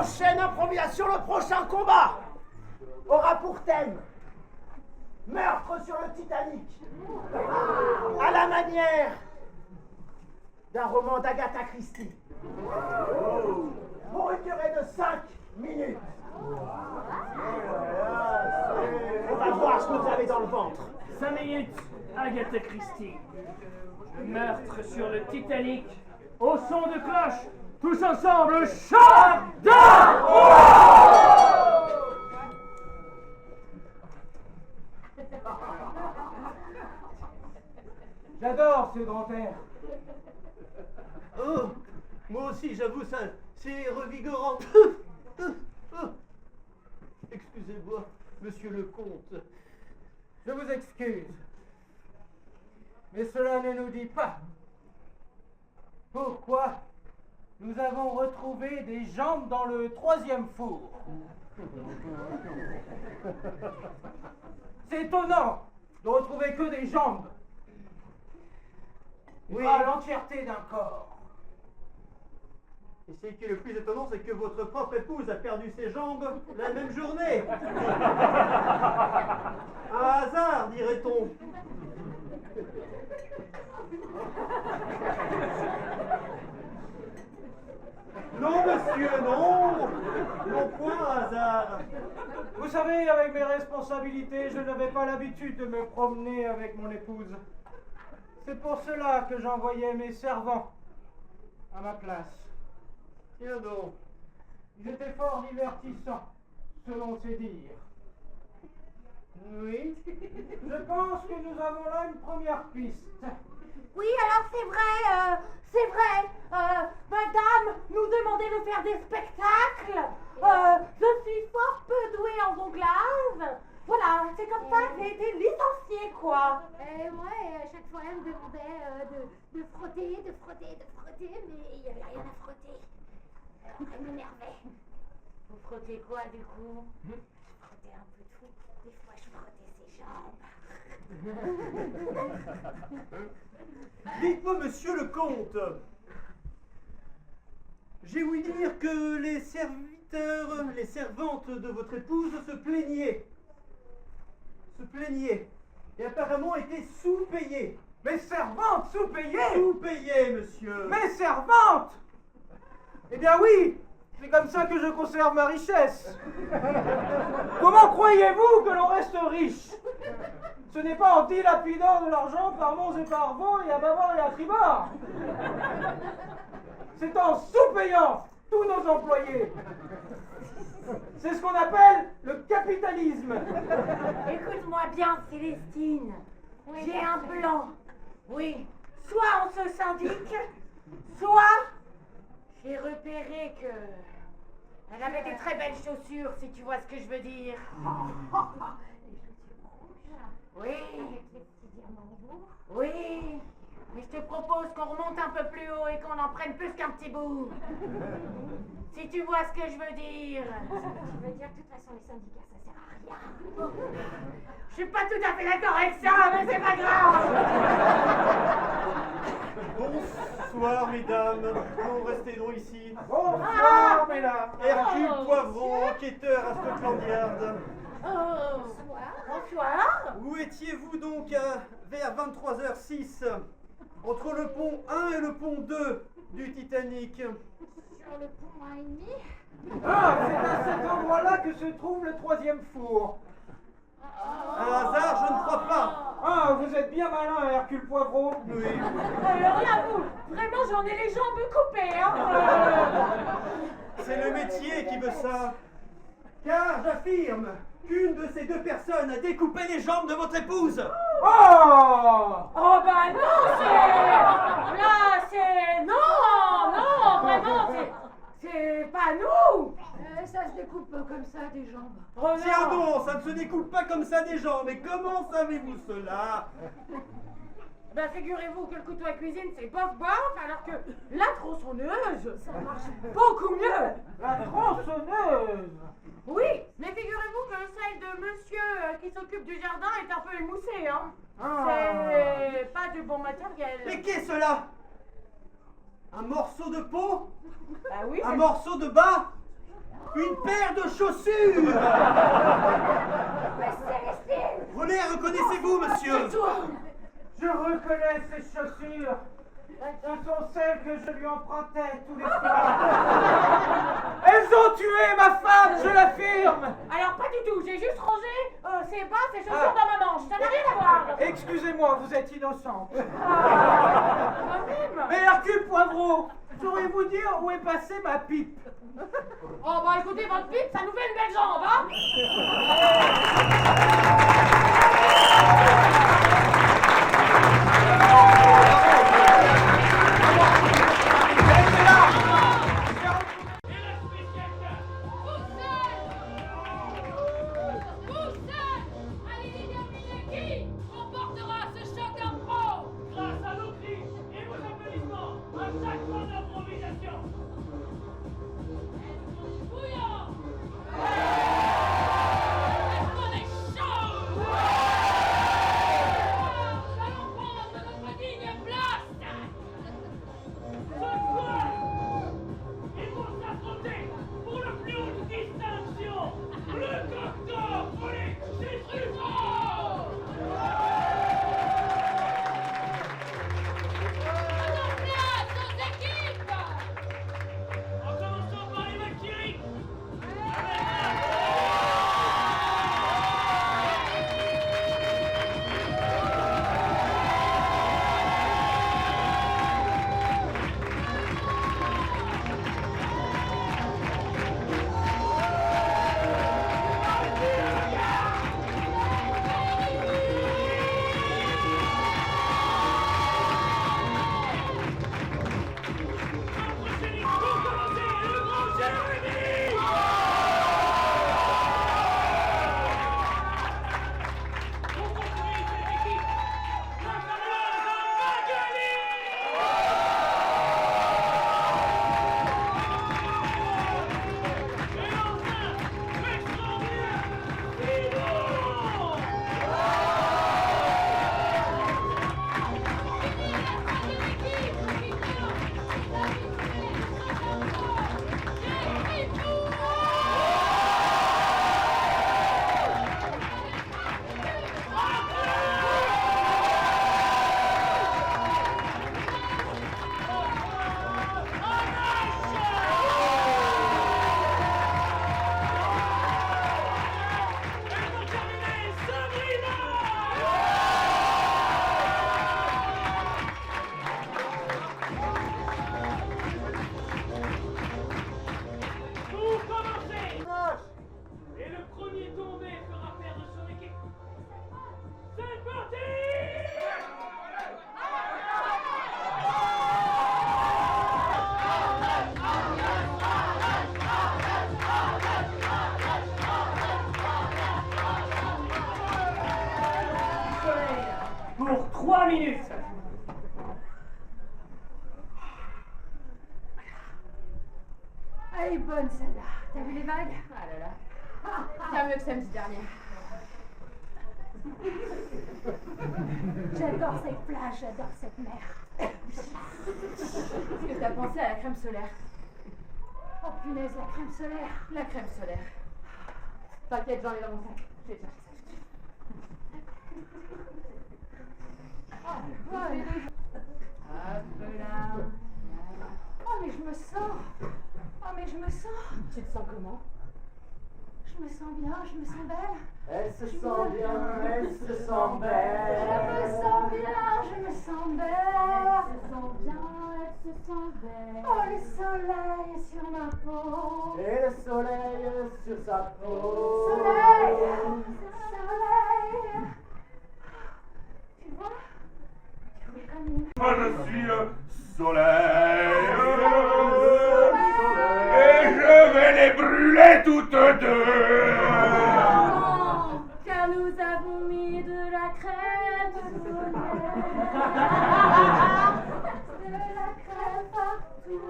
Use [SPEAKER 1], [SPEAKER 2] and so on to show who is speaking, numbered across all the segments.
[SPEAKER 1] prochaine improvisation, le prochain combat aura pour thème meurtre sur le Titanic, à la manière d'un roman d'Agatha Christie, pour une durée de 5 minutes. On va voir ce que vous avez dans le ventre.
[SPEAKER 2] 5 minutes, Agatha Christie. Meurtre sur le Titanic, au son de cloche, tous ensemble, chant
[SPEAKER 3] J'adore ce grand air.
[SPEAKER 4] Oh, moi aussi, j'avoue, ça, c'est revigorant. Excusez-moi, monsieur le comte.
[SPEAKER 3] Je vous excuse. Mais cela ne nous dit pas pourquoi nous avons retrouvé des jambes dans le 3e four. C'est étonnant de retrouver que des jambes.
[SPEAKER 4] Oui.
[SPEAKER 3] Pas l'entièreté d'un corps.
[SPEAKER 4] Et ce qui est le plus étonnant, c'est que votre propre épouse a perdu ses jambes la même journée. Un hasard, dirait-on. Non, monsieur, non. Non, point un hasard.
[SPEAKER 3] Vous savez, avec mes responsabilités, je n'avais pas l'habitude de me promener avec mon épouse. C'est pour cela que j'envoyais mes servants à ma place.
[SPEAKER 4] Tiens donc.
[SPEAKER 3] Ils étaient fort divertissants, selon ses dires.
[SPEAKER 4] Oui.
[SPEAKER 3] Je pense que nous avons là une première piste.
[SPEAKER 5] Oui, alors c'est vrai, madame nous demandait de faire des spectacles. Je suis fort peu douée en jonglage. Voilà, c'est comme ça que j'ai été licenciée, quoi.
[SPEAKER 6] Ouais, à chaque fois, elle me demandait de frotter, mais il n'y avait rien à frotter. Alors, elle m'énervait. Vous frottez quoi, du coup? Je frottais un peu tout. Des fois, je frottais ses jambes.
[SPEAKER 4] Dites-moi, monsieur le comte, j'ai ouï dire que les serviteurs, les servantes de votre épouse se plaignaient, et apparemment étaient sous-payées.
[SPEAKER 3] Mes servantes sous-payées!
[SPEAKER 4] Sous-payées, monsieur.
[SPEAKER 3] Mes servantes! Eh bien oui, c'est comme ça que je conserve ma richesse. Comment croyez-vous que l'on reste riche? Ce n'est pas en dilapidant de l'argent par monts et par vents et à bâbord et à tribord. C'est en sous-payant tous nos employés. C'est ce qu'on appelle le capitalisme.
[SPEAKER 5] Écoute-moi bien, Célestine. J'ai un plan. Oui, soit on se syndique, soit j'ai repéré que elle avait des très belles chaussures, si tu vois ce que je veux dire. Oui. Oui. Mais je te propose qu'on remonte un peu plus haut et qu'on en prenne plus qu'un petit bout. Si tu vois ce que je veux dire.
[SPEAKER 6] Tu veux dire, de toute façon, les syndicats, ça sert à rien.
[SPEAKER 5] Je suis pas tout à fait d'accord avec ça, mais c'est pas grave.
[SPEAKER 4] Bonsoir, mesdames. Non, restez donc ici.
[SPEAKER 3] Bonsoir, mesdames.
[SPEAKER 4] Hercule Poivron, enquêteur à Scotland Yard.
[SPEAKER 5] Bonsoir.
[SPEAKER 4] Où étiez-vous donc vers 23h06 entre le pont 1 et le pont 2 du Titanic?
[SPEAKER 6] Sur le pont 1,5.
[SPEAKER 3] Ah, c'est à cet endroit-là que se trouve le 3e four.
[SPEAKER 4] Un hasard, je ne crois pas.
[SPEAKER 3] Ah, vous êtes bien malin, Hercule Poivron.
[SPEAKER 4] Oui.
[SPEAKER 5] Alors là, vous, vraiment, j'en ai les jambes coupées, hein.
[SPEAKER 4] C'est le métier qui veut ça. Car j'affirme qu'une de ces deux personnes a découpé les jambes de votre épouse.
[SPEAKER 3] Oh!
[SPEAKER 5] Oh bah non, non, vraiment, c'est pas nous.
[SPEAKER 6] Ça se découpe pas comme ça, des jambes.
[SPEAKER 5] Oh
[SPEAKER 4] Tiens
[SPEAKER 5] non.
[SPEAKER 4] donc, ça ne se découpe pas comme ça des jambes. Mais comment savez-vous cela?
[SPEAKER 5] Ben figurez-vous que le couteau à cuisine c'est bof bof, alors que la tronçonneuse, ça marche beaucoup mieux.
[SPEAKER 3] La tronçonneuse!
[SPEAKER 5] Oui, mais figurez-vous que celle de monsieur qui s'occupe du jardin est un peu émoussée, hein. C'est pas du bon matériel.
[SPEAKER 4] Mais qu'est cela? Un morceau de peau?
[SPEAKER 5] Bah oui,
[SPEAKER 4] Un morceau de bas? Une paire de chaussures.
[SPEAKER 6] Mais Célestine!
[SPEAKER 4] Vos les reconnaissez-vous, monsieur?
[SPEAKER 3] Je reconnais ces chaussures. Ce sont celles que je lui empruntais tous les soirs. Elles ont tué ma femme, je l'affirme.
[SPEAKER 5] Alors pas du tout, j'ai juste rangé ses bas, ses chaussures dans ma manche, ça n'a rien à voir.
[SPEAKER 3] Excusez-moi, vous êtes innocente.
[SPEAKER 5] Quand même.
[SPEAKER 3] Mais Hercule Poivreau, saurez-vous dire où est passée ma pipe?
[SPEAKER 5] Oh bah écoutez, votre pipe, ça nous fait une belle jambe, hein.
[SPEAKER 7] Allez déterminer qui remportera ce choc d'impro.
[SPEAKER 2] Grâce à nos cris et vos applaudissements à chaque fois d'improvisation.
[SPEAKER 7] Bouillant. Est-ce qu'on est chaud? Nous allons prendre notre digne place.
[SPEAKER 2] Ce soir, ils vont s'affronter pour le plus haute distinction, le Cocteau Police des Truffauts.
[SPEAKER 7] Donnons place aux équipes.
[SPEAKER 2] En commençant par les Valkyries. Vous commencez. Et le premier tombé fera perdre son équipe. C'est parti! Pour 3 minutes.
[SPEAKER 6] Elle est bonne celle-là. T'as vu les vagues? Ah là là. Bien mieux que samedi dernier. J'adore cette plage, j'adore cette mer. Est-ce que t'as pensé à la crème solaire? Oh punaise, la crème solaire. La crème solaire. T'inquiète, j'en ai dans mon sac. Je vais te chercher ça. Oh, voilà. Hop là. Oh mais je me sens. Oh mais je me sens. Tu te sens comment? Je me sens bien, je me sens belle.
[SPEAKER 1] Elle se sent bien, elle se sent
[SPEAKER 6] Je
[SPEAKER 1] belle.
[SPEAKER 6] me sens bien, je me sens belle. Elle se sent bien, elle se sent belle. Oh le soleil sur ma peau.
[SPEAKER 1] Et le soleil sur sa peau.
[SPEAKER 6] Soleil, soleil. Tu vois? Tu vois comme une...
[SPEAKER 8] Moi je suis soleil et je vais les brûler toutes deux.
[SPEAKER 6] Non, car nous avons mis de la crème solaire. De la crème partout.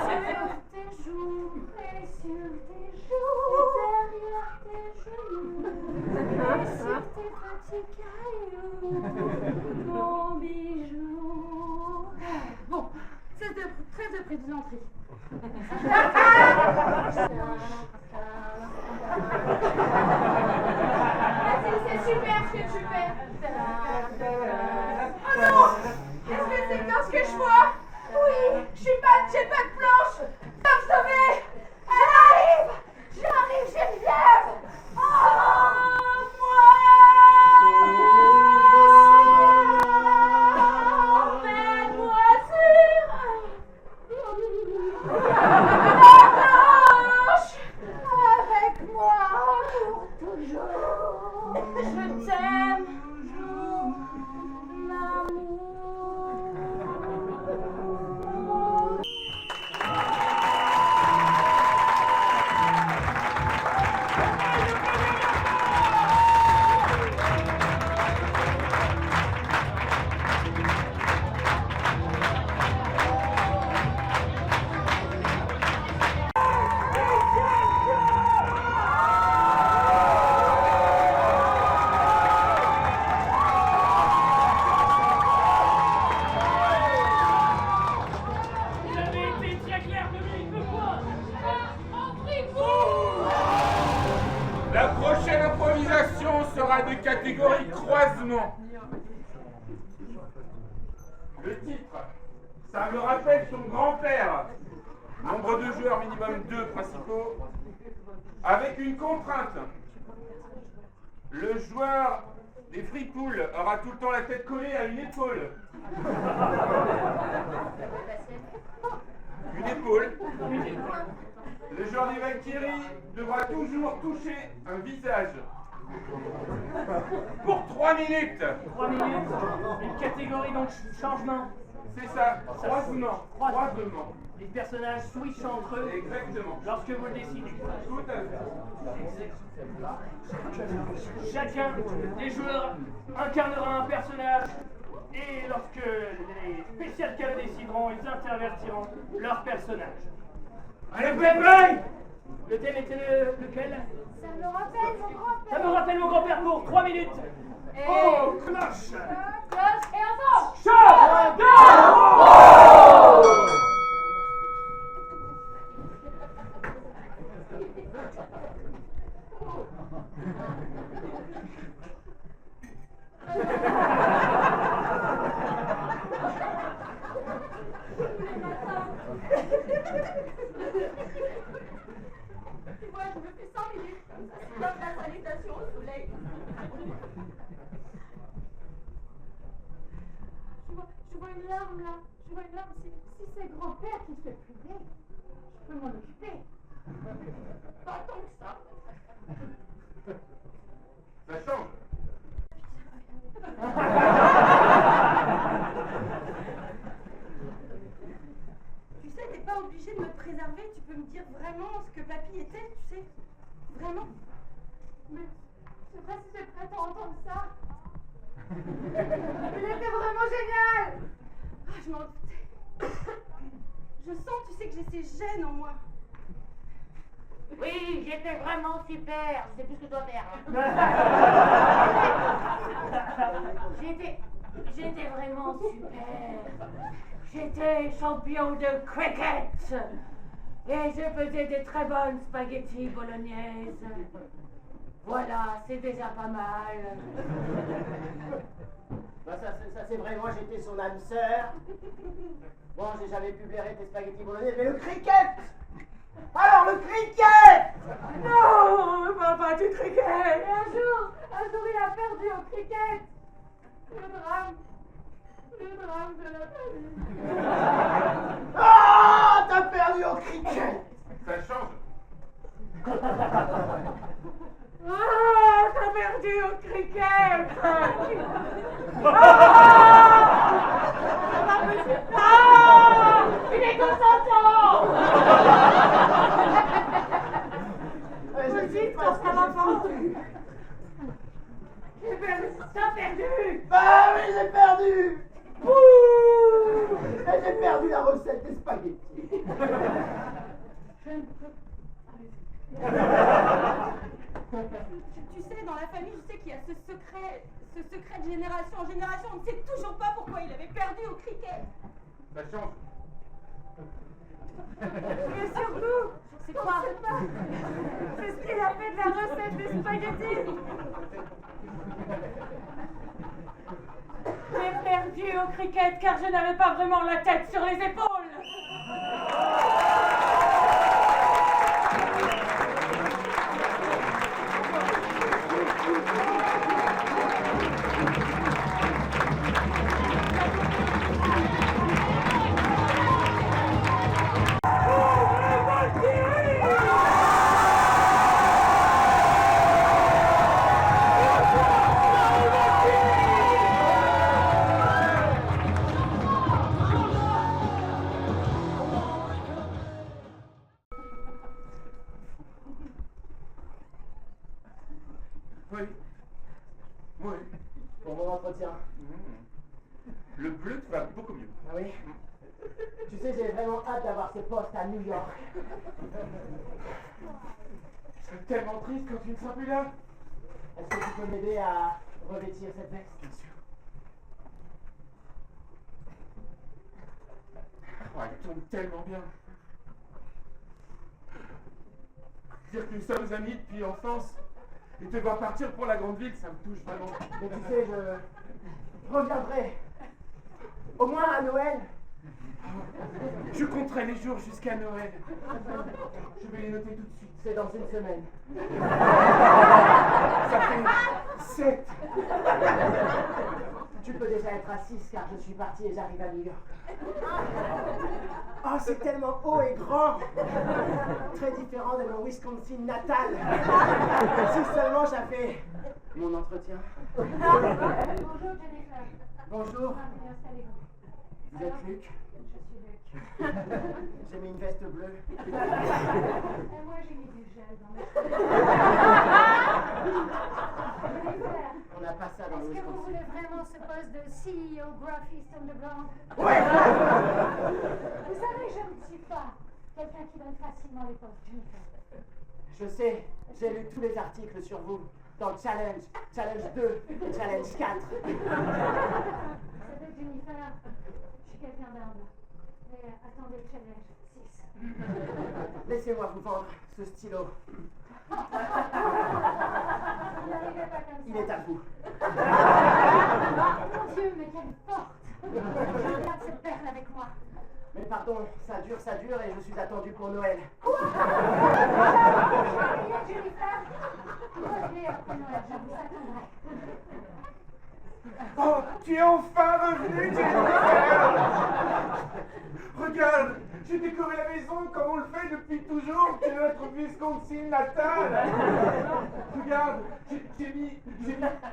[SPEAKER 6] Sur tes joues et sur tes joues. Derrière tes genoux. Et sur tes petits cailloux. Mon bijou. Bon, cesse de prise de l'entrée. Je Vas-y, c'est super ce que tu fais. Oh non! Est-ce que c'est bien ce que je vois? Oui, j'ai pas de planche. Viens me sauver. Elle arrive. J'arrive, Geneviève. Oh, moi. Emmène-moi sur la planche avec moi pour toujours. Je t'aime, l'amour.
[SPEAKER 2] Vous avez été très clair, Dominique Lepoix.
[SPEAKER 8] La prochaine improvisation sera de catégorie croisement. Le titre, ça me rappelle son grand-père. Nombre de joueurs minimum 2 principaux. Avec une contrainte. Le joueur des free-pool aura tout le temps la tête collée à une épaule. Une épaule. Le joueur des Valkyries devra toujours toucher un visage. Pour 3 minutes.
[SPEAKER 2] 3 minutes. Une catégorie donc changement.
[SPEAKER 8] C'est ça, croisement. Croisement.
[SPEAKER 2] Les personnages switchent entre eux
[SPEAKER 8] Exactement.
[SPEAKER 2] lorsque vous le décidez.
[SPEAKER 8] Tout à fait.
[SPEAKER 2] Chacun des joueurs incarnera un personnage et lorsque les spécial cas le décideront, ils intervertiront leur personnage. Allez, bébé! Le thème était lequel?
[SPEAKER 6] Ça me rappelle mon grand-père.
[SPEAKER 2] Ça me rappelle mon grand-père pour 3 minutes. Oh, cloche!
[SPEAKER 6] Cloche et enfant.
[SPEAKER 5] Tu vois, je me fais 100 minutes comme ça, c'est comme la salutation au soleil.
[SPEAKER 6] Je vois une larme là. Je vois une larme. Si c'est grand-père qui te fait pleurer, je peux m'en occuper.
[SPEAKER 5] Pas tant que ça.
[SPEAKER 8] Ça change.
[SPEAKER 5] Tu sais, t'es pas obligé de me préserver, tu peux me dire vraiment ce que papy était, tu sais. Vraiment.
[SPEAKER 6] Mais je sais pas si j'ai prête à entendre ça. Il était vraiment génial.
[SPEAKER 5] Ah, je m'en doutais. Je sens, tu sais, que j'ai ces gènes en moi.
[SPEAKER 9] Oui, j'étais vraiment super. Je sais plus ce que je dois faire. J'étais vraiment super. J'étais champion de cricket. Et je faisais des très bonnes spaghettis bolognaises. Voilà, c'est déjà pas mal.
[SPEAKER 1] Bah ça c'est vrai, moi j'étais son âme sœur. Bon, j'ai jamais pu blairer tes spaghettis bolognaises, mais le cricket! Alors le cricket!
[SPEAKER 9] Non, papa du cricket.
[SPEAKER 6] Et un jour, il a perdu au cricket. Le drame de la famille.
[SPEAKER 1] Ah, t'as perdu au cricket!
[SPEAKER 8] Ça change.
[SPEAKER 9] Ah, t'as perdu au cricket. Ah, il est consentant.
[SPEAKER 1] Je dis parce que j'ai
[SPEAKER 9] T'as perdu.
[SPEAKER 1] Bah oui, j'ai perdu! Bouh! Et j'ai perdu la recette des spaghettis.
[SPEAKER 5] Tu sais, dans la famille, je sais qu'il y a ce secret de génération en génération. On ne sait toujours pas pourquoi il avait perdu au cricket.
[SPEAKER 8] Ça change.
[SPEAKER 9] Et surtout,
[SPEAKER 5] C'est quoi?
[SPEAKER 9] c'est ce qu'il a fait de la recette des spaghettis. J'ai perdu au cricket car je n'avais pas vraiment la tête sur les épaules.
[SPEAKER 8] Oui. Oui.
[SPEAKER 1] Pour mon entretien.
[SPEAKER 8] Le bleu te va beaucoup mieux.
[SPEAKER 1] Ah oui? Tu sais, j'ai vraiment hâte d'avoir ce poste à New York.
[SPEAKER 8] Je serais tellement triste quand tu ne seras plus là.
[SPEAKER 1] Est-ce que tu peux m'aider à revêtir cette veste?
[SPEAKER 8] Bien sûr. Oh, elle tombe tellement bien. Dire que nous sommes amis depuis l'enfance et te voir partir pour la grande ville, ça me touche vraiment.
[SPEAKER 1] Mais tu sais, je reviendrai. Au moins à Noël.
[SPEAKER 8] Je compterai les jours jusqu'à Noël. Je vais les noter tout de suite.
[SPEAKER 1] C'est dans une semaine.
[SPEAKER 8] Ça fait 7.
[SPEAKER 1] Tu peux déjà être à 6 car je suis parti et j'arrive à New York. Oh, c'est tellement haut et grand. Très différent de mon Wisconsin natal. Si seulement j'avais mon entretien.
[SPEAKER 6] Bonjour Jennifer.
[SPEAKER 1] Bonjour,
[SPEAKER 6] Installez-vous.
[SPEAKER 1] vous êtes Luc?
[SPEAKER 6] Je suis Luc.
[SPEAKER 1] J'ai mis une veste bleue.
[SPEAKER 6] Et moi j'ai mis du gel dans mes Jennifer,
[SPEAKER 1] On n'a pas ça dans le
[SPEAKER 6] est-ce que vous
[SPEAKER 1] Wisconsin.
[SPEAKER 6] voulez vraiment ce poste de CEO Graphist Underground?
[SPEAKER 1] Ouais.
[SPEAKER 6] Vous savez, je ne suis pas quelqu'un qui donne facilement les postes, Jennifer.
[SPEAKER 1] Je sais, j'ai lu tous les articles sur vous. Dans Challenge, Challenge 2 et Challenge 4.
[SPEAKER 6] Vous savez, Jennifer, je suis quelqu'un d'humble. Mais attendez le Challenge 6.
[SPEAKER 1] Laissez-moi vous vendre ce stylo.
[SPEAKER 6] Vous n'arrivez pas comme ça.
[SPEAKER 1] Il est à vous.
[SPEAKER 6] Mon Dieu, mais quelle porte! Je garde cette perle avec moi.
[SPEAKER 1] Mais pardon, ça dure et je suis attendu pour Noël.
[SPEAKER 6] Jennifer, revenez après Noël, je vous attendrai.
[SPEAKER 8] Oh, tu es enfin revenu, Jennifer! Regarde, j'ai décoré la maison comme on le fait depuis toujours, c'est notre Wisconsin natal. Regarde, j'ai mis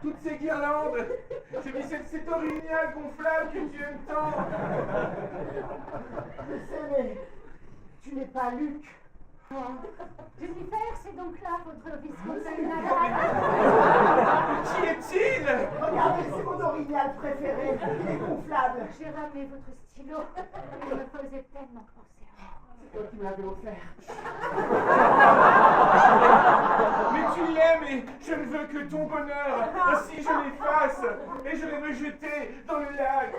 [SPEAKER 8] toutes ces guirlandes, j'ai mis cet orignal gonflable que tu aimes tant.
[SPEAKER 1] Je sais, mais tu n'es pas Luc.
[SPEAKER 6] Jennifer, c'est donc là votre Wisconsin natal.
[SPEAKER 8] Qui est-il?
[SPEAKER 1] Regardez, c'est mon orignal préféré. Il est gonflable.
[SPEAKER 6] J'ai ramené votre stylo. Il me faisait tellement penser à vous.
[SPEAKER 1] C'est toi qui me l'avais offert.
[SPEAKER 8] Mais tu l'aimes et je ne veux que ton bonheur. Ainsi je l'efface et je vais me jeter dans le lac.